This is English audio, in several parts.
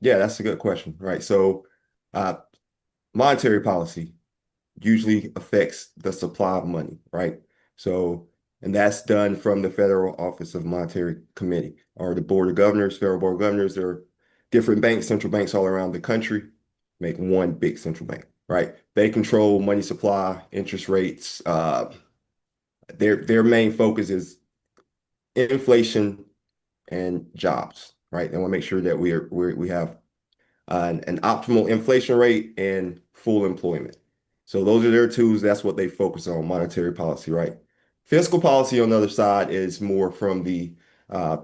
Yeah, that's a good question, right? So, uh, monetary policy usually affects the supply of money, right? So, and that's done from the Federal Office of Monetary Committee or the Board of Governors, Federal Board of Governors. There are different banks, central banks all around the country, make one big central bank, right? They control money supply, interest rates. Their main focus is inflation and jobs, right? They want to make sure that we have an optimal inflation rate and full employment. So those are their tools. That's what they focus on, monetary policy, right? Fiscal policy on the other side is more from the uh,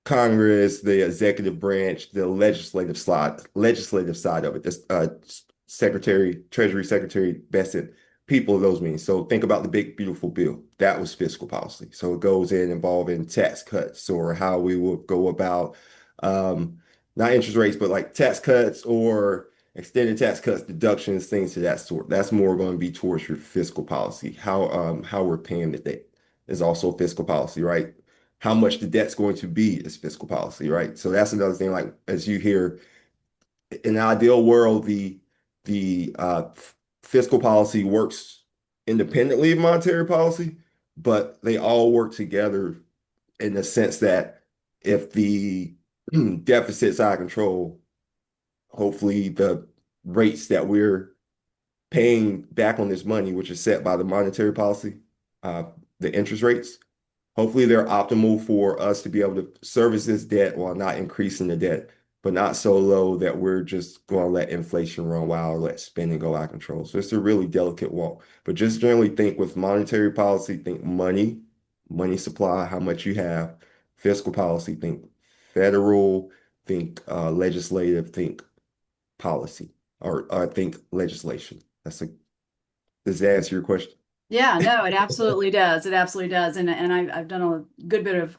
Congress, the executive branch, the legislative side of it. This Treasury Secretary Bassett, people of those means. So think about the big beautiful bill. That was fiscal policy. So it goes in involving tax cuts or how we will go about um, not interest rates, but like tax cuts or extended tax cuts, deductions, things of that sort. That's more going to be towards your fiscal policy. How we're paying the debt is also fiscal policy, right? How much the debt's going to be is fiscal policy, right? So that's another thing. Like as you hear, in an ideal world, the fiscal policy works independently of monetary policy, but they all work together in the sense that if the deficit's out of control, hopefully the rates that we're paying back on this money, which is set by the monetary policy, uh, the interest rates, hopefully they're optimal for us to be able to service this debt while not increasing the debt, but not so low that we're just going to let inflation run wild or let spending go out of control. So it's a really delicate walk. But just generally think with monetary policy, think money, money supply, how much you have. Fiscal policy, think federal, think legislative, think policy, or think legislation. Does that answer your question? Yeah, no, it absolutely does. It absolutely does. And I've done a good bit of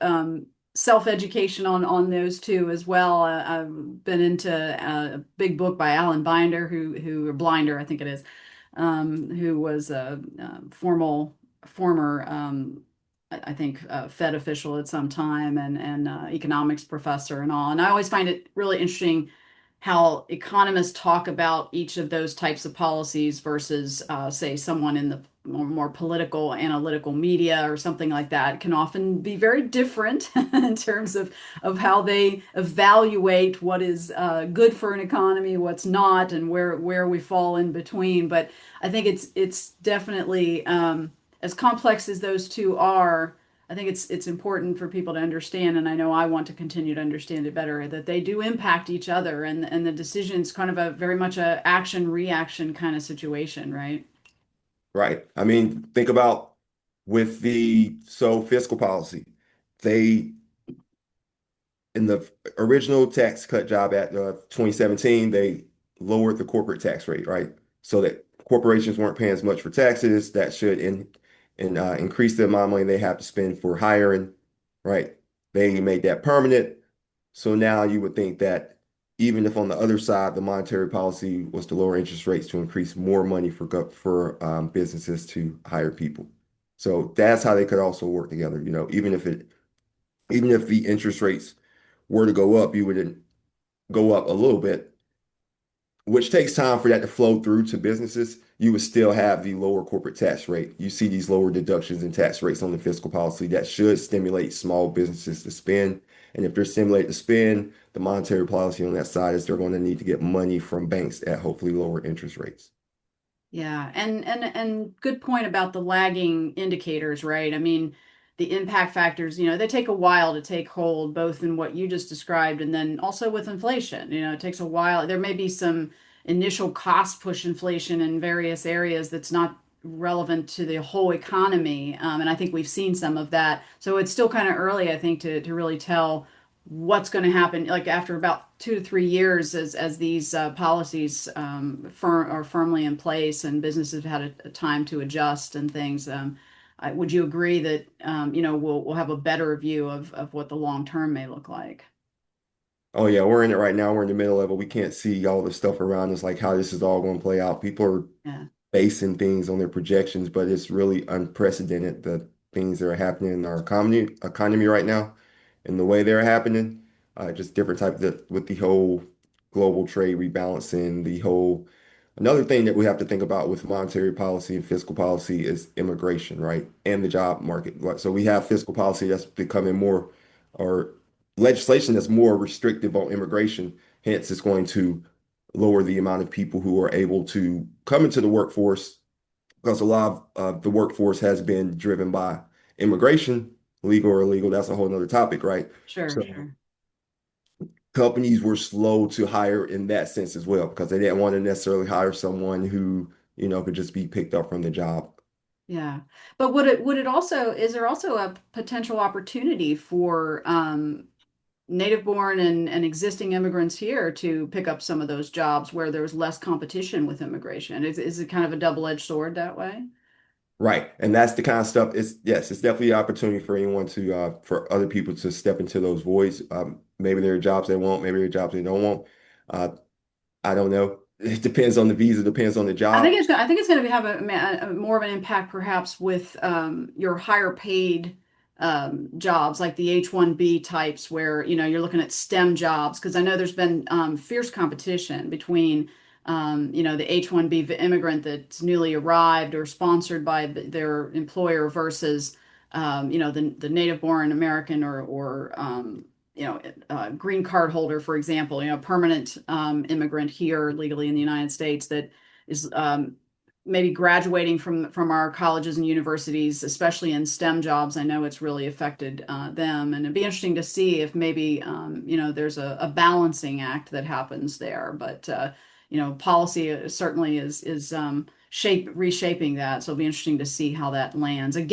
self-education on those two as well. I've been into a big book by Alan Binder, who or Blinder, I think it is, who was a former I think Fed official at some time and economics professor and all. And I always find it really interesting how economists talk about each of those types of policies versus, say, someone in the more political analytical media or something like that can often be very different in terms of how they evaluate what is good for an economy, what's not, and where we fall in between. But I think it's definitely as complex as those two are. I think it's important for people to understand, and I know I want to continue to understand it better, that they do impact each other, and the decision's kind of a very much a action reaction kind of situation, right? Right. I mean, think about with the fiscal policy, they in the original Tax Cut Job Act of 2017, they lowered the corporate tax rate, right? So that corporations weren't paying as much for taxes. That should increase the amount of money they have to spend for hiring, right? They made that permanent. So now you would think that even if on the other side, the monetary policy was to lower interest rates to increase more money for businesses to hire people. So that's how they could also work together. Even if the interest rates were to go up, you would go up a little bit, which takes time for that to flow through to businesses. You would still have the lower corporate tax rate. You see these lower deductions and tax rates on the fiscal policy that should stimulate small businesses to spend. And if they're stimulated to spend, the monetary policy on that side is they're going to need to get money from banks at hopefully lower interest rates. Yeah, and good point about the lagging indicators, right? I mean, the impact factors, they take a while to take hold, both in what you just described and then also with inflation. It takes a while. There may be some initial cost push inflation in various areas that's not relevant to the whole economy. And I think we've seen some of that. So it's still kind of early, I think, to really tell what's going to happen like after about 2 to 3 years as these policies are firmly in place and businesses have had a time to adjust and things. Would you agree that we'll have a better view of what the long term may look like? Oh yeah, we're in it right now. We're in the middle of it. We can't see all the stuff around us, like how this is all going to play out. People are Yeah. basing things on their projections, but it's really unprecedented the things that are happening in our economy right now and the way they're happening. Just different type with the whole global trade rebalancing, the whole another thing that we have to think about with monetary policy and fiscal policy is immigration, right? And the job market. So we have fiscal policy that's becoming more or legislation that's more restrictive on immigration. Hence, it's going to lower the amount of people who are able to come into the workforce because a lot of the workforce has been driven by immigration, legal or illegal. That's a whole nother topic, right? Sure, So sure. companies were slow to hire in that sense as well because they didn't want to necessarily hire someone who, could just be picked up from the job. Yeah. But would it also, is there also a potential opportunity for native born and existing immigrants here to pick up some of those jobs where there's less competition with immigration? Is it kind of a double-edged sword that way? Right. And that's the kind of stuff. Yes, it's definitely an opportunity for anyone for other people to step into those voids. Maybe there are jobs they want, maybe there are jobs they don't want. Uh, I don't know. It depends on the visa, depends on the job. I think it's going to have more of an impact perhaps with your higher paid jobs like the H-1B types where you're looking at STEM jobs because I know there's been fierce competition between the H-1B immigrant that's newly arrived or sponsored by their employer versus the native born American or green card holder, for example, permanent immigrant here legally in the United States that is maybe graduating from our colleges and universities, especially in STEM jobs. I know it's really affected them, and it'd be interesting to see if maybe there's a balancing act that happens there. But policy certainly is reshaping that, so it'll be interesting to see how that lands. Again,